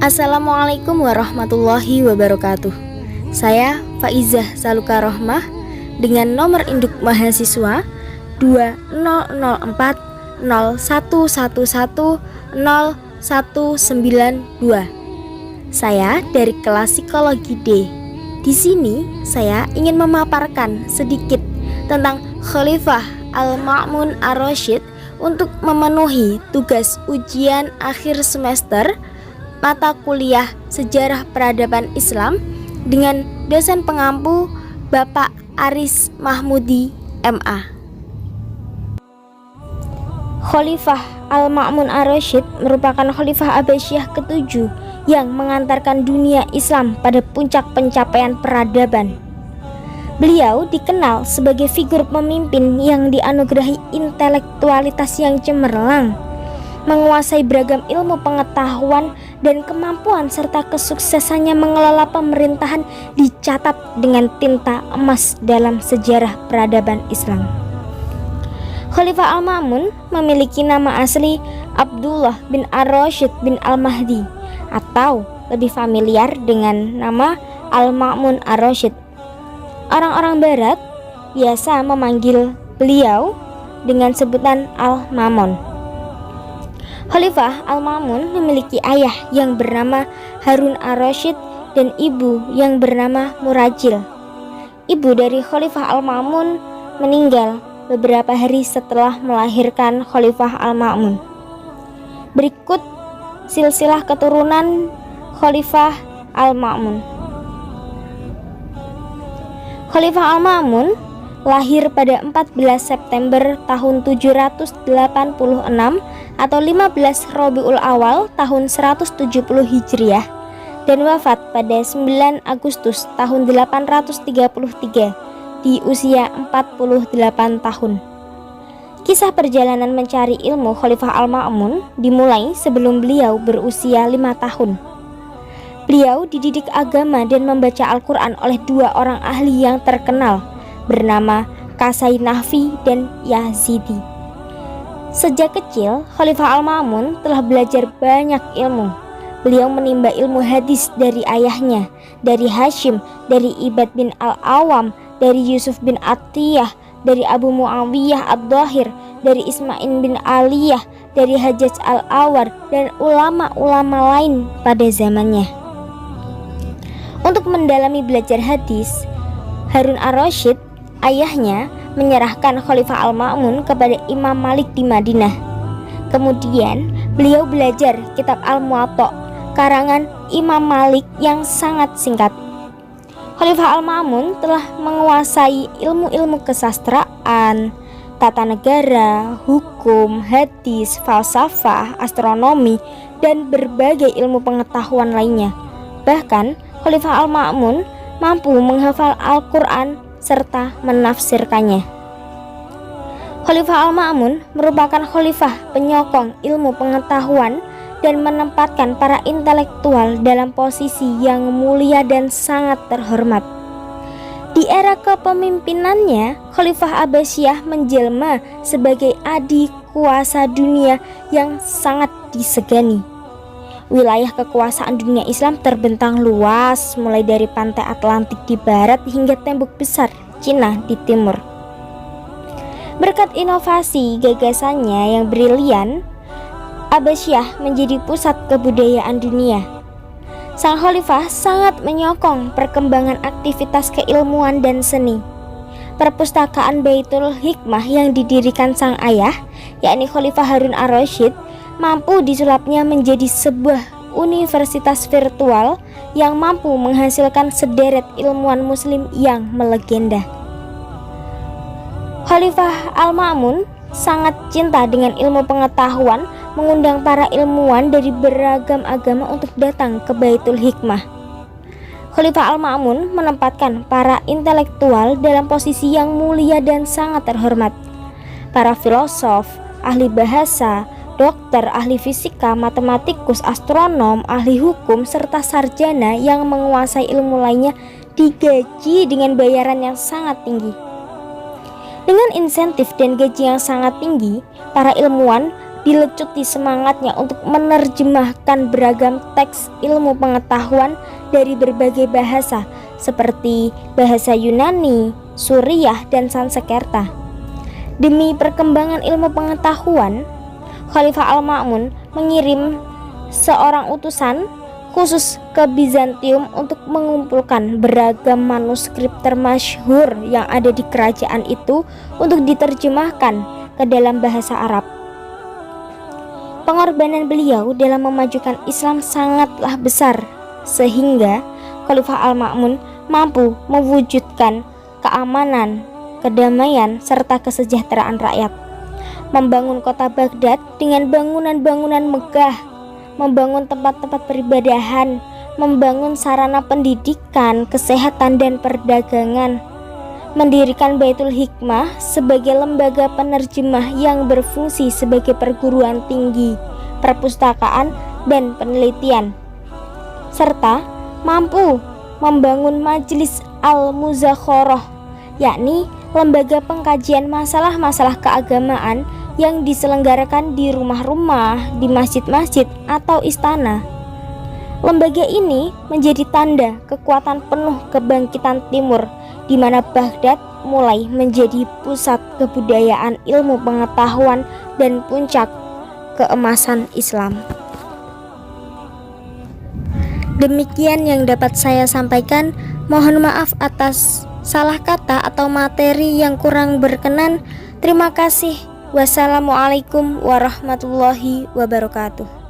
Assalamualaikum warahmatullahi wabarakatuh. Saya Faizah Saluka Rohmah dengan nomor induk mahasiswa 200401110192. Saya dari kelas psikologi D. Di sini saya ingin memaparkan sedikit tentang Khalifah Al-Ma'mun Ar-Rasyid untuk memenuhi tugas ujian akhir semester mata kuliah Sejarah Peradaban Islam dengan dosen pengampu Bapak Aris Mahmudi MA. Khalifah Al-Ma'mun Ar-Rasyid merupakan Khalifah Abbasiyah ke-7 yang mengantarkan dunia Islam pada puncak pencapaian peradaban. Beliau dikenal sebagai figur pemimpin yang dianugerahi intelektualitas yang cemerlang, menguasai beragam ilmu pengetahuan dan kemampuan serta kesuksesannya mengelola pemerintahan dicatat dengan tinta emas dalam sejarah peradaban Islam. Khalifah Al-Ma'mun memiliki nama asli Abdullah bin Ar-Rasyid bin Al-Mahdi atau lebih familiar dengan nama Al-Ma'mun Ar-Rasyid. Orang-orang barat biasa memanggil beliau dengan sebutan Al-Ma'mun. Khalifah Al-Ma'mun memiliki ayah yang bernama Harun Ar-Rasyid dan ibu yang bernama Murajil. Ibu dari Khalifah Al-Ma'mun meninggal beberapa hari setelah melahirkan Khalifah Al-Ma'mun. Berikut silsilah keturunan Khalifah Al-Ma'mun. Khalifah Al-Ma'mun lahir pada 14 September tahun 786 atau 15 Rabiul Awal tahun 170 Hijriah dan wafat pada 9 Agustus tahun 833 di usia 48 tahun. Kisah perjalanan mencari ilmu Khalifah Al-Ma'mun dimulai sebelum beliau berusia 5 tahun. Beliau dididik agama dan membaca Al-Quran oleh dua orang ahli yang terkenal bernama Kasai Nahfi dan Yazidi. Sejak kecil, Khalifah Al-Ma'mun telah belajar banyak ilmu. Beliau menimba ilmu hadis dari ayahnya, dari Hashim, dari Ibad bin Al-Awam, dari Yusuf bin Atiyah, dari Abu Muawiyah Ad-Dhahir, dari Ismail bin Aliyah, dari Hajjaj Al-Awar, dan ulama-ulama lain pada zamannya. Untuk mendalami belajar hadis, Harun Ar-Rasyid, ayahnya, menyerahkan Khalifah Al-Ma'mun kepada Imam Malik di Madinah. Kemudian beliau belajar kitab Al-Muwatta karangan Imam Malik yang sangat singkat. Khalifah Al-Ma'mun telah menguasai ilmu-ilmu kesastraan, tata negara, hukum, hadis, falsafah, astronomi, dan berbagai ilmu pengetahuan lainnya. Bahkan Khalifah Al-Ma'mun mampu menghafal Al-Quran serta menafsirkannya. Khalifah Al-Ma'mun merupakan khalifah penyokong ilmu pengetahuan dan menempatkan para intelektual dalam posisi yang mulia dan sangat terhormat. Di era kepemimpinannya, Khalifah Abbasiyah menjelma sebagai adik kuasa dunia yang sangat disegani. Wilayah kekuasaan dunia Islam terbentang luas, mulai dari pantai Atlantik di barat hingga tembok besar Cina di timur. Berkat inovasi gagasannya yang brilian, Abbasiyah menjadi pusat kebudayaan dunia. Sang khalifah sangat menyokong perkembangan aktivitas keilmuan dan seni. Perpustakaan Baitul Hikmah yang didirikan sang ayah, yakni Khalifah Harun Ar-Rasyid, mampu disulapnya menjadi sebuah universitas virtual yang mampu menghasilkan sederet ilmuwan muslim yang melegenda. Khalifah Al-Ma'mun sangat cinta dengan ilmu pengetahuan, mengundang para ilmuwan dari beragam agama untuk datang ke Baitul Hikmah. Khalifah Al-Ma'mun menempatkan para intelektual dalam posisi yang mulia dan sangat terhormat. Para filosof, ahli bahasa, dokter, ahli fisika, matematikus, astronom, ahli hukum, serta sarjana yang menguasai ilmu lainnya digaji dengan bayaran yang sangat tinggi. Dengan insentif dan gaji yang sangat tinggi, para ilmuwan dilecuti semangatnya untuk menerjemahkan beragam teks ilmu pengetahuan dari berbagai bahasa seperti bahasa Yunani, Suriah, dan Sanskerta. Demi perkembangan ilmu pengetahuan, Khalifah Al-Ma'mun mengirim seorang utusan khusus ke Bizantium untuk mengumpulkan beragam manuskrip termasyhur yang ada di kerajaan itu untuk diterjemahkan ke dalam bahasa Arab. Pengorbanan beliau dalam memajukan Islam sangatlah besar, sehingga Khalifah Al-Ma'mun mampu mewujudkan keamanan, kedamaian, serta kesejahteraan rakyat. Membangun kota Baghdad dengan bangunan-bangunan megah, membangun tempat-tempat peribadahan, membangun sarana pendidikan, kesehatan, dan perdagangan, mendirikan Baitul Hikmah sebagai lembaga penerjemah yang berfungsi sebagai perguruan tinggi, perpustakaan, dan penelitian, serta mampu membangun Majelis Al-Muzakharah, yakni lembaga pengkajian masalah-masalah keagamaan yang diselenggarakan di rumah-rumah, di masjid-masjid, atau istana. Lembaga ini menjadi tanda kekuatan penuh kebangkitan Timur, di mana Baghdad mulai menjadi pusat kebudayaan, ilmu pengetahuan, dan puncak keemasan Islam. Demikian yang dapat saya sampaikan. Mohon maaf atas salah kata atau materi yang kurang berkenan. Terima kasih. Wassalamualaikum warahmatullahi wabarakatuh.